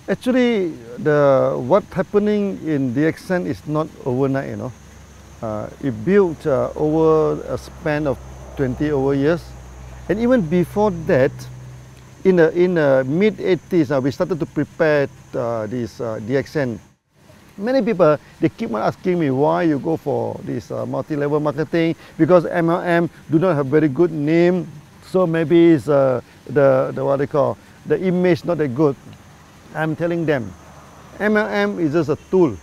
Actually, what's happening in DXN is not overnight, you know. It built over a span of 20 over years. And even before that, in the mid-80s, we started to prepare this DXN. Many people, they keep on asking me why you go for this multi-level marketing, because MLM do not have very good name, so maybe it's what they call, the image not that good. I'm telling them, MLM is just a tool.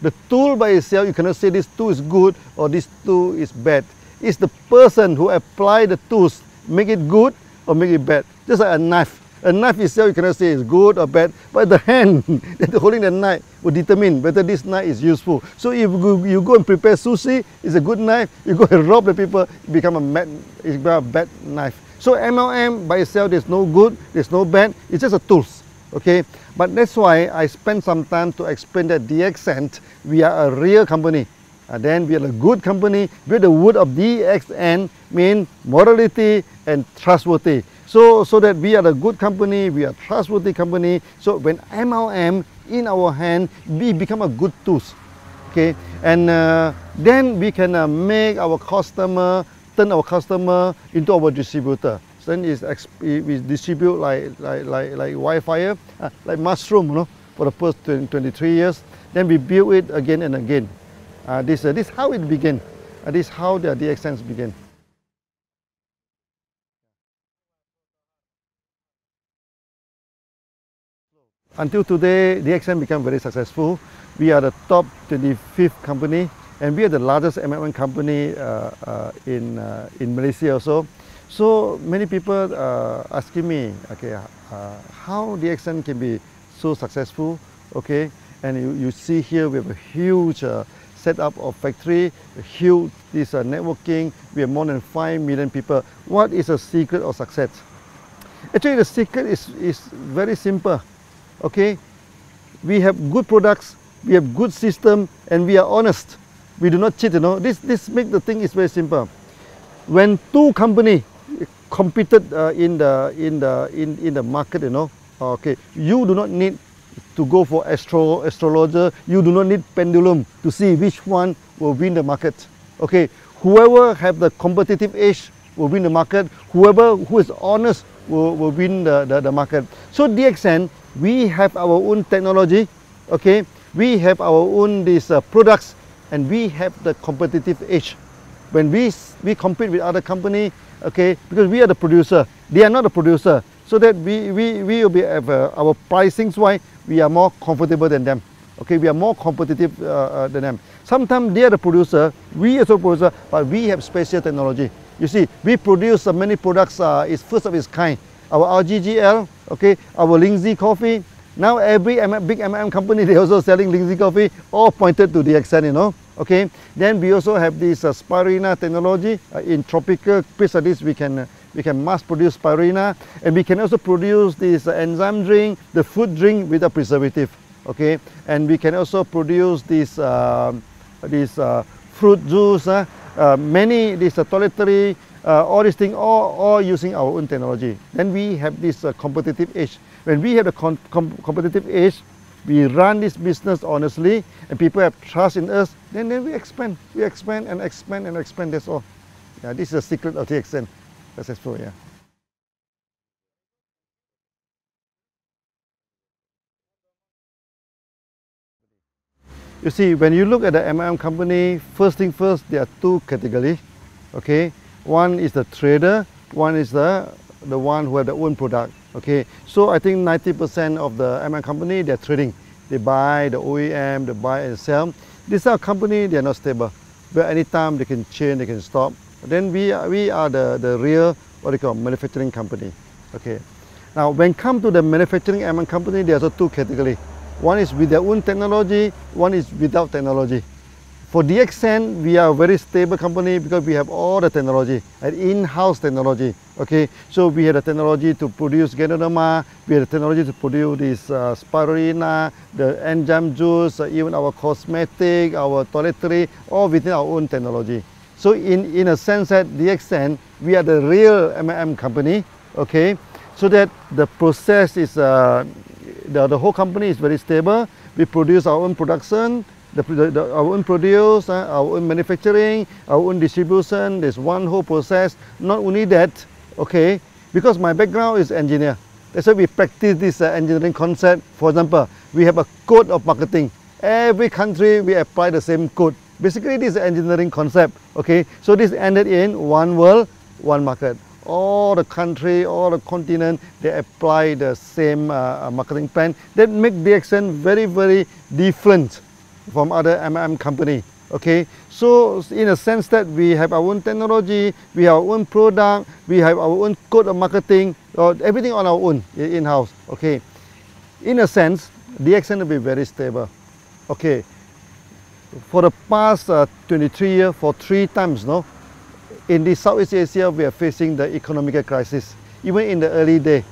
The tool by itself, you cannot say this tool is good or this tool is bad. It's the person who apply the tools, make it good or make it bad. Just like a knife. A knife itself, you cannot say it's good or bad, but the hand that holding the knife will determine whether this knife is useful. So if you go and prepare sushi, it's a good knife. You go and rob the people, it becomes a bad knife. So MLM by itself, there's no good, there's no bad, it's just a tools. Okay, but that's why I spent some time to explain that DXN, we are a real company. And then we are a good company. We are the word of DXN, mean morality and trustworthy. So that we are a good company, we are a trustworthy company. So when MLM in our hand, we become a good tools. Okay, and then we can make our customer, turn our customer into our distributor. So then we distribute like wildfire, like mushroom, you know, for the first 23 years. Then we build it again and again. This is how it began. This is how the DXNs began. Until today, DXN became very successful. We are the top 25th company, and we are the largest MLM company in Malaysia also. So many people asking me, okay, how DXN can be so successful, okay? And you see here we have a huge setup of factory, a huge networking. We have more than 5 million people. What is the secret of success? Actually, the secret is very simple. Okay, we have good products, we have good system, and we are honest. We do not cheat. You know, this make the thing is very simple. When two companies competed in the market, you know, okay, you do not need to go for astrologer. You do not need pendulum to see which one will win the market. Okay, whoever have the competitive edge will win the market. Whoever who is honest will win the market. So DXN, we have our own technology, okay? We have our own products, and we have the competitive edge. When we compete with other company, okay, because we are the producer, they are not the producer, so that we will be our pricings wise, we are more comfortable than them. Okay, we are more competitive than them. Sometimes they are the producer, we are the producer, but we have special technology. You see, we produce many products, is first of its kind. Our RGGL, okay, our Lindsay coffee. Now every big MLM company, they also selling Lindsay coffee, all pointed to DXN, you know. Okay. Then we also have this spirulina technology. In tropical place like this, we can mass produce spirulina, and we can also produce this enzyme drink, the food drink without preservative. Okay. And we can also produce this fruit juice, this toiletry. All these things, all using our own technology. Then we have this competitive edge. When we have the competitive edge, we run this business honestly, and people have trust in us. Then we expand. We expand and expand and expand. That's all. Yeah, this is the secret of DXN. Successful. Yeah. You see, when you look at the MLM company, first thing first, there are two categories. Okay. One is the trader, one is the one who have their own product. Okay, so I think 90% of the MLM company, they're trading. They buy the OEM, they buy and sell. These are company, they are not stable. But anytime they can change, they can stop. Then we are the real, what they call, manufacturing company. Okay. Now, when come to the manufacturing MLM company, there are also two categories. One is with their own technology, one is without technology. For DXN, we are a very stable company because we have all the technology, and in-house technology. Okay, so we have the technology to produce Ganoderma, we have the technology to produce this spirulina, the enzyme juice, even our cosmetic, our toiletry, all within our own technology. So in a sense that DXN, we are the real MLM company. Okay, so that the process is the whole company is very stable. We produce our own production, our own produce, our own manufacturing, our own distribution. There's one whole process. Not only that, okay, because my background is engineer. That's why we practice this engineering concept. For example, we have a code of marketing. Every country we apply the same code. Basically, this is an engineering concept. Okay, so this ended in one world, one market. All the country, all the continent, they apply the same marketing plan. That make DXN very, very different from other MLM company. Okay, so in a sense that we have our own technology, we have our own product, we have our own code of marketing, everything on our own in-house. Okay, in a sense, DXN will be very stable. Okay, for the past 23 years, for 3 times, no, in the Southeast Asia, we are facing the economic crisis. Even in the early day,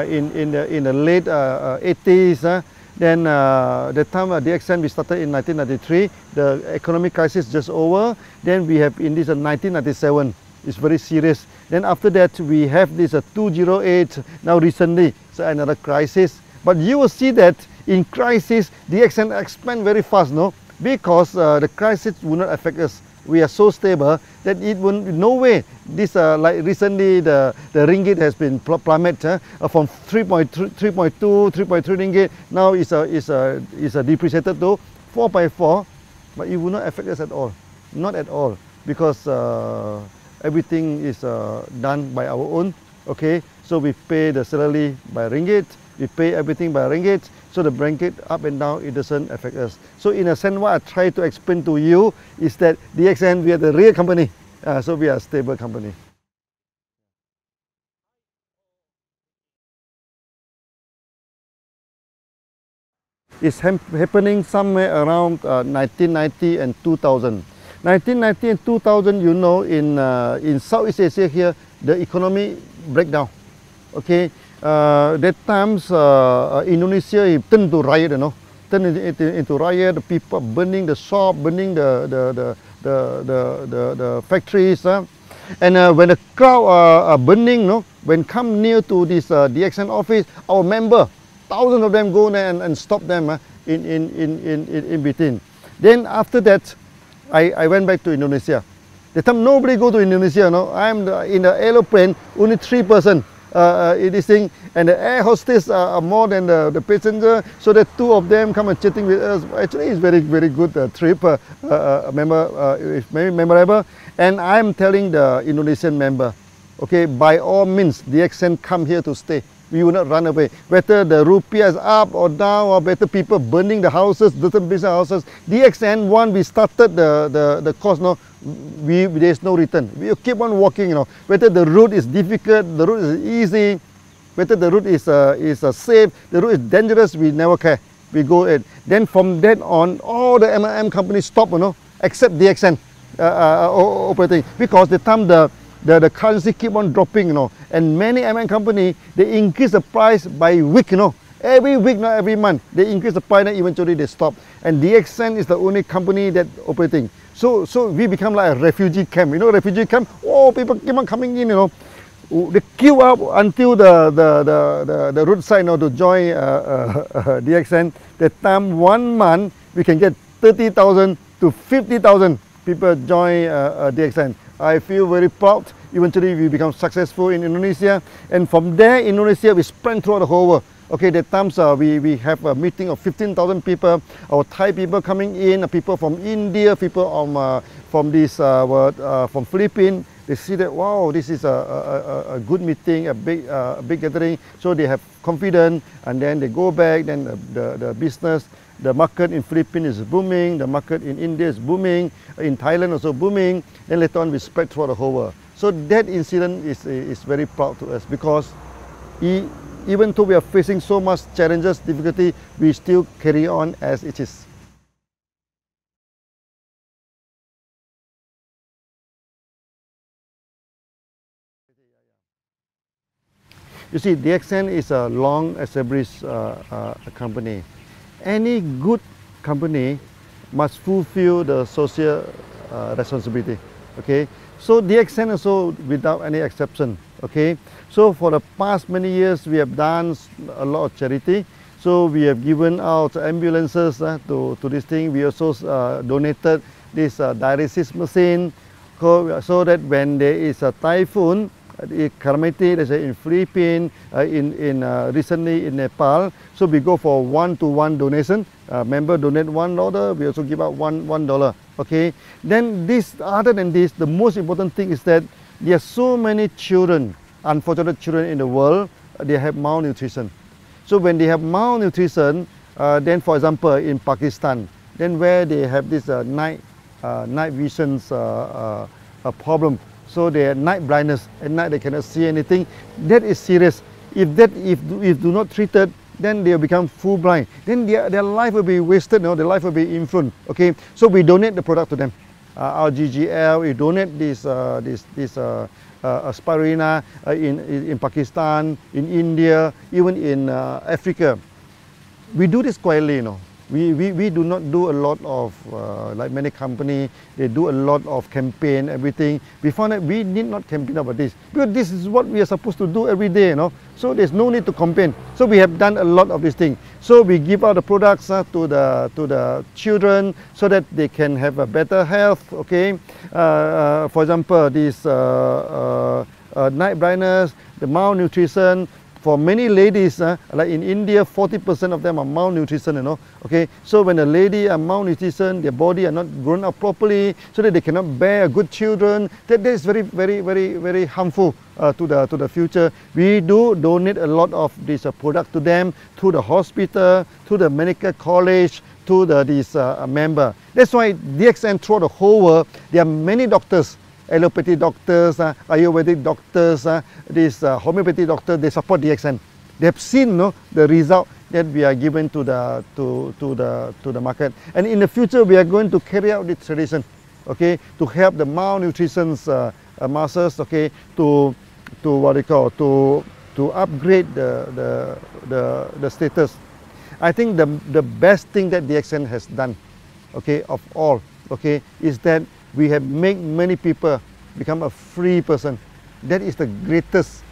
in the late 80s. Then the time DXN we started in 1993, the economic crisis just over. Then we have in this 1997, it's very serious. Then after that we have this 2008, now recently, so another crisis. But you will see that in crisis, DXN expand very fast, no? Because the crisis will not affect us. We are so stable that it will no way. This like recently the ringgit has been plummeted from 3.2, 3.3 ringgit. Now is depreciated to 4.4, but it will not affect us at all, not at all, because everything is done by our own. Okay, so we pay the salary by ringgit. We pay everything by ringgit, so the ringgit up and down, it doesn't affect us. So in a sense, what I try to explain to you is that DXN, we are the real company, so we are a stable company. It's happening somewhere around 1990 and 2000. 1990 and 2000, you know, in Southeast Asia here, the economy breakdown. Okay. That times Indonesia turned to riot, you know, turned into riot. The people burning the shop, burning the factories, and when the crowd are burning, no, when come near to this DXN office, our member, thousands of them go there and stop them in between. Then after that, I went back to Indonesia. That time nobody go to Indonesia, no. I'm in the aeroplane, only 3 persons. This thing, and the air hostess are more than the passenger, so that 2 of them come and chatting with us. Actually, it's very, very good trip. It's very memorable. And I'm telling the Indonesian member, okay, by all means, DXN come here to stay. We will not run away. Whether the rupiah is up or down, or better people burning the houses, different business houses. DXN, one, we started the course, no, there's no return. We keep on walking, you know. Whether the route is difficult, the route is easy, whether the route is safe, the route is dangerous, we never care. We go ahead. Then from that on, all the MLM companies stop, you know, except DXN operating, because the time the currency keep on dropping, you know, and many MLM company, they increase the price by week, you know. Every week, not every month, they increase the price and eventually they stop. And DXN is the only company that operating. So we become like a refugee camp, you know, refugee camp. Oh, people keep on coming in, you know. They queue up until the roadside, you know, to join DXN. That time, 1 month, we can get 30,000 to 50,000 people join DXN. I feel very proud. Eventually, we become successful in Indonesia, and from there, Indonesia, we spread throughout the whole world. Okay, that times we have a meeting of 15,000 people. Our Thai people coming in, people from India, people from Philippines. They see that, wow, this is a good meeting, a big gathering. So they have confidence, and then they go back. Then the business, the market in Philippines is booming. The market in India is booming. In Thailand also booming. Then later on, we spread throughout the whole world. So that incident is very proud to us, because even though we are facing so much challenges, difficulty, we still carry on as it is. You see, DXN is a long established company. Any good company must fulfill the social responsibility. Okay, so DXN also without any exception. Okay, so for the past many years we have done a lot of charity. So we have given out ambulances to this thing. We also donated this dialysis machine so that when there is a typhoon, calamity, let's say in Philippines, recently in Nepal, so we go for one-to-one donation. Member donate $1, we also give out $1. Okay. Then other than this, the most important thing is that there are so many children, unfortunate children in the world, they have malnutrition. So when they have malnutrition, then for example in Pakistan, then where they have this night visions problem. So they have night blindness. At night they cannot see anything. That is serious. If do not treated, then they will become full blind. Then their life will be wasted. Their life will be influenced. Okay. So we donate the product to them. Our GGL, we donate this spirulina in Pakistan, in India, even in Africa. We do this quietly. We do not do a lot of, like many companies, they do a lot of campaign, everything. We found that we need not campaign about this, because this is what we are supposed to do every day, So there's no need to campaign. So we have done a lot of these things. So we give out the products to the children so that they can have a better health, okay? For example, this night blindness, the malnutrition. For many ladies, like in India, 40% of them are malnutrition, Okay, so when a lady are malnutrition, their body are not grown up properly, so that they cannot bear good children. That is very, very, very, very harmful to the future. We do donate a lot of this product to them, to the hospital, to the medical college, to this member. That's why DXN throughout the whole world, there are many doctors. Allopathy doctors, Ayurvedic doctors, this homeopathy doctors, they support DXN. They have seen the result that we are given to the market. And in the future, we are going to carry out this tradition, okay, to help the malnutrition masses, okay, to what they call to upgrade the status. I think the best thing that DXN has done, okay, of all, okay, is that we have made many people become a free person. That is the greatest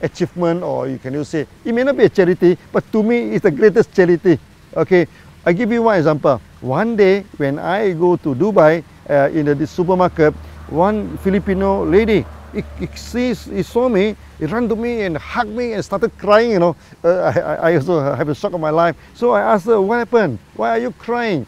achievement, or you can say, it may not be a charity, but to me it's the greatest charity. Okay, I give you one example. One day when I go to Dubai, in the supermarket, one Filipino lady, he saw me, he ran to me and hugged me and started crying, I also have a shock of my life. So I asked her, what happened? Why are you crying?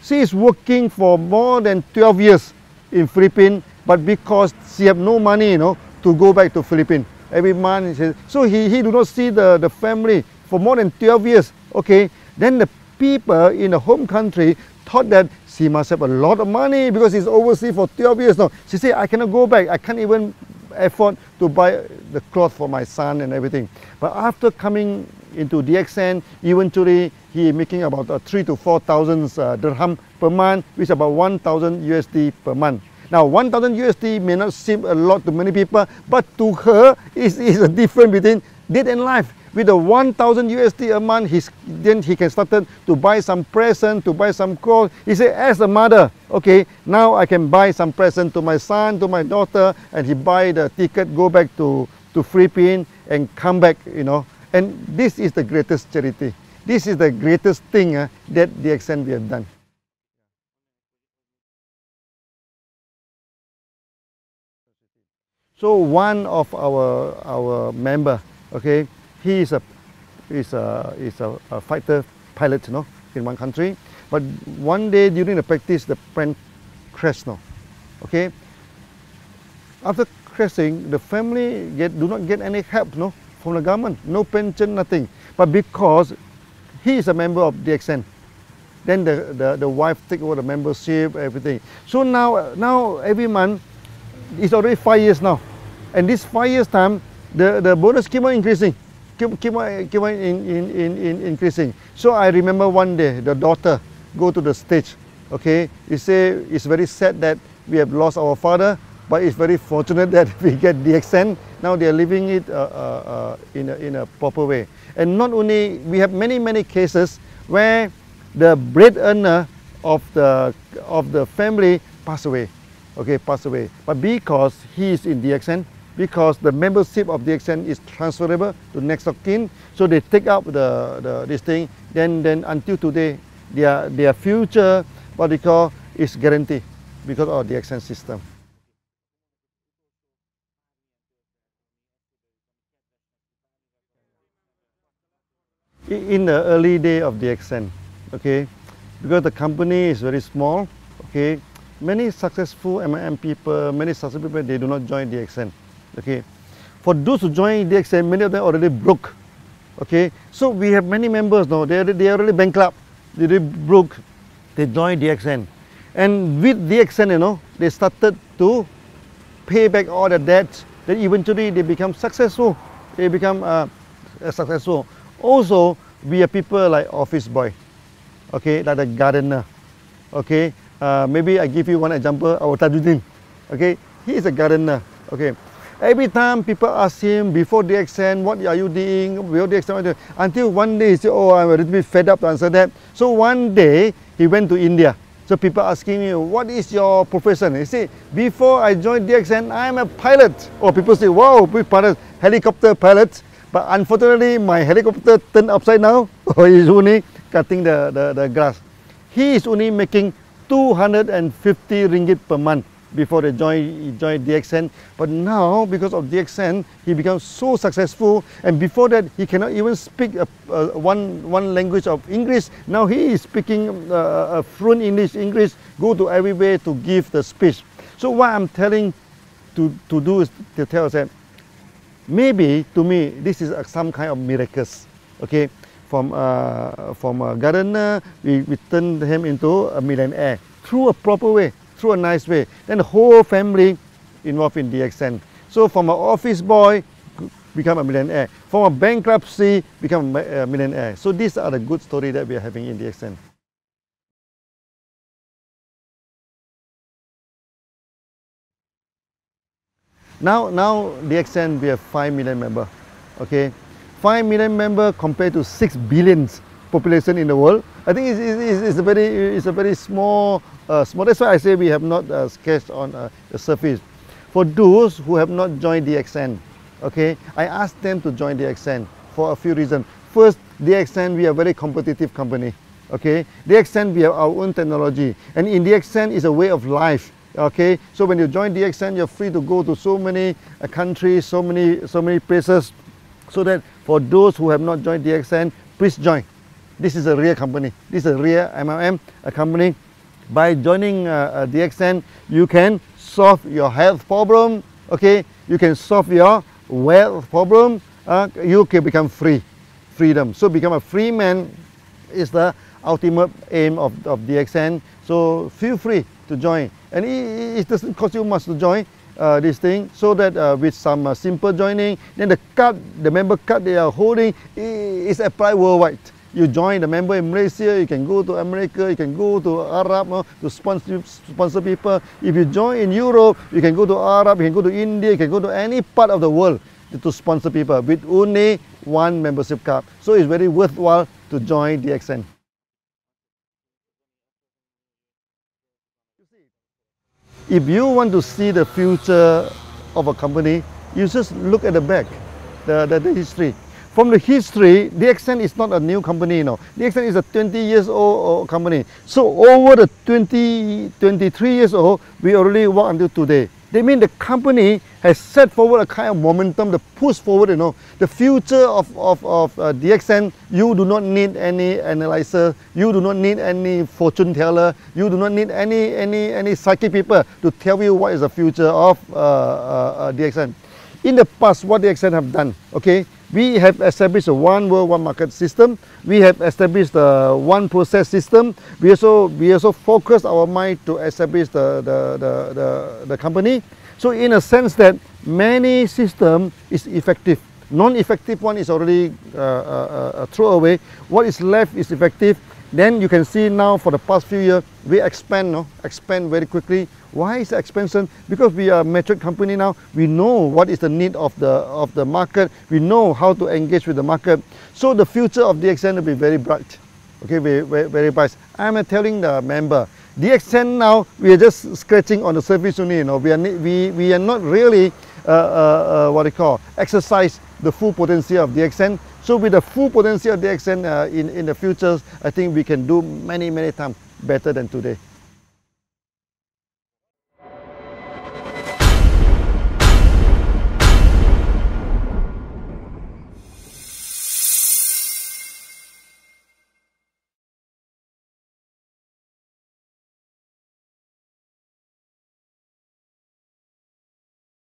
She is working for more than 12 years in Philippines, but because she have no money, to go back to Philippines every month. So he do not see the family for more than 12 years. Okay, then the people in the home country thought that she must have a lot of money because she's overseas for 12 years now. She said, I cannot go back. I can't even afford to buy the clothes for my son and everything. But after coming into DXN, eventually he making about 3,000 to 4,000 dirham per month, which is about 1,000 USD per month. Now 1,000 USD may not seem a lot to many people, but to her is a difference between death and life. With the 1,000 USD a month, then he can start to buy some present, to buy some clothes. He said, as a mother, okay, now I can buy some present to my son, to my daughter, and he buy the ticket, go back to Philippines and come back, And this is the greatest charity. This is the greatest thing that DXN we have done. So one of our member, okay, he is a fighter pilot, in one country. But one day during the practice, the plane crashed, okay. After crashing, the family do not get any help, from the government, no pension, nothing. But because he is a member of DXN, then the wife take over the membership, everything. So now every month, it's already 5 years now, and this 5 years time, the bonus keep on increasing, keep on increasing. So I remember one day the daughter go to the stage, okay. He say it's very sad that we have lost our father, but it's very fortunate that we get DXN. Now they are living it in a proper way. And not only, we have many cases where the bread earner of the family pass away, okay, pass away. But because he is in DXN, because the membership of DXN is transferable to next of kin. So they take up this thing. Then until today, their future, what they call, is guaranteed because of DXN system. In the early day of DXN, okay, because the company is very small, okay, many successful MLM people, many successful people, they do not join DXN, okay. For those who join DXN, many of them already broke, okay. So we have many members now, they are already bankrupt, they already broke, they join DXN. And with DXN, you know, they started to pay back all the debts, then eventually they become successful, they become successful. Also, we are people like office boy, okay, like the gardener, okay. Maybe I give you one example, our Tajuddin, okay. He is a gardener, okay. Every time people ask him before DXN, what are you doing? Before DXN, until one day he said, oh, I'm a little bit fed up to answer that. So one day he went to India. So people asking me, what is your profession? He said, before I joined DXN, I'm a pilot. Or people say, wow, pilot, helicopter pilot. But unfortunately, my helicopter turned upside down. He's only cutting the grass. He is only making 250 ringgit per month before he joined DXN. But now, because of DXN, he becomes so successful. And before that, he cannot even speak one language of English. Now he is speaking fluent English, go to everywhere to give the speech. So what I'm telling to do is to tell us that maybe to me this is some kind of miracles, okay. From a gardener, we turn him into a millionaire through a proper way, through a nice way. Then the whole family involved in DXN. So from an office boy, become a millionaire. From a bankruptcy, become a millionaire. So these are the good stories that we are having in DXN. Now DXN, we have 5 million members, okay. 5 million members compared to 6 billion population in the world. I think it's a very small. That's why I say we have not sketched on the surface. For those who have not joined DXN, okay, I asked them to join DXN for a few reasons. First, DXN, we are a very competitive company, okay. DXN, we have our own technology, and in DXN is a way of life. Okay, so when you join DXN, you're free to go to so many countries, so many places. So that for those who have not joined DXN, please join. This is a real company. This is a real MLM company. By joining DXN, you can solve your health problem. Okay, you can solve your wealth problem. You can become freedom. So become a free man is the ultimate aim of DXN. So feel free to join. And it doesn't cost you much to join this thing, so that with some simple joining, then the member card they are holding is applied worldwide. You join the member in Malaysia, you can go to America, you can go to Arab to sponsor people. If you join in Europe, you can go to Arab, you can go to India, you can go to any part of the world to sponsor people with only one membership card. So it's very worthwhile to join DXN. If you want to see the future of a company, you just look at the back, the history. From the history, DXN is not a new company, you know. DXN is a 20 years old company. So over the 23 years old, we already work until today. They mean the company has set forward a kind of momentum, the push forward, you know. The future of DXN, you do not need any analyzer, you do not need any fortune teller, you do not need any psychic people to tell you what is the future of DXN. In the past, what DXN have done, okay, we have established a one world, one market system. We have established a one process system. We also focus our mind to establish the company. So in a sense that many system is effective. Non-effective one is already thrown away. What is left is effective. Then you can see now for the past few years, we expand very quickly. Why is the expansion? Because we are a mature company now. We know what is the need of the market. We know how to engage with the market. So the future of DXN will be very bright. Okay, very bright. I'm telling the member, DXN now, we are just scratching on the surface only, you know. We are not really, exercise the full potential of DXN. So with the full potential of DXN in the future, I think we can do many times better than today.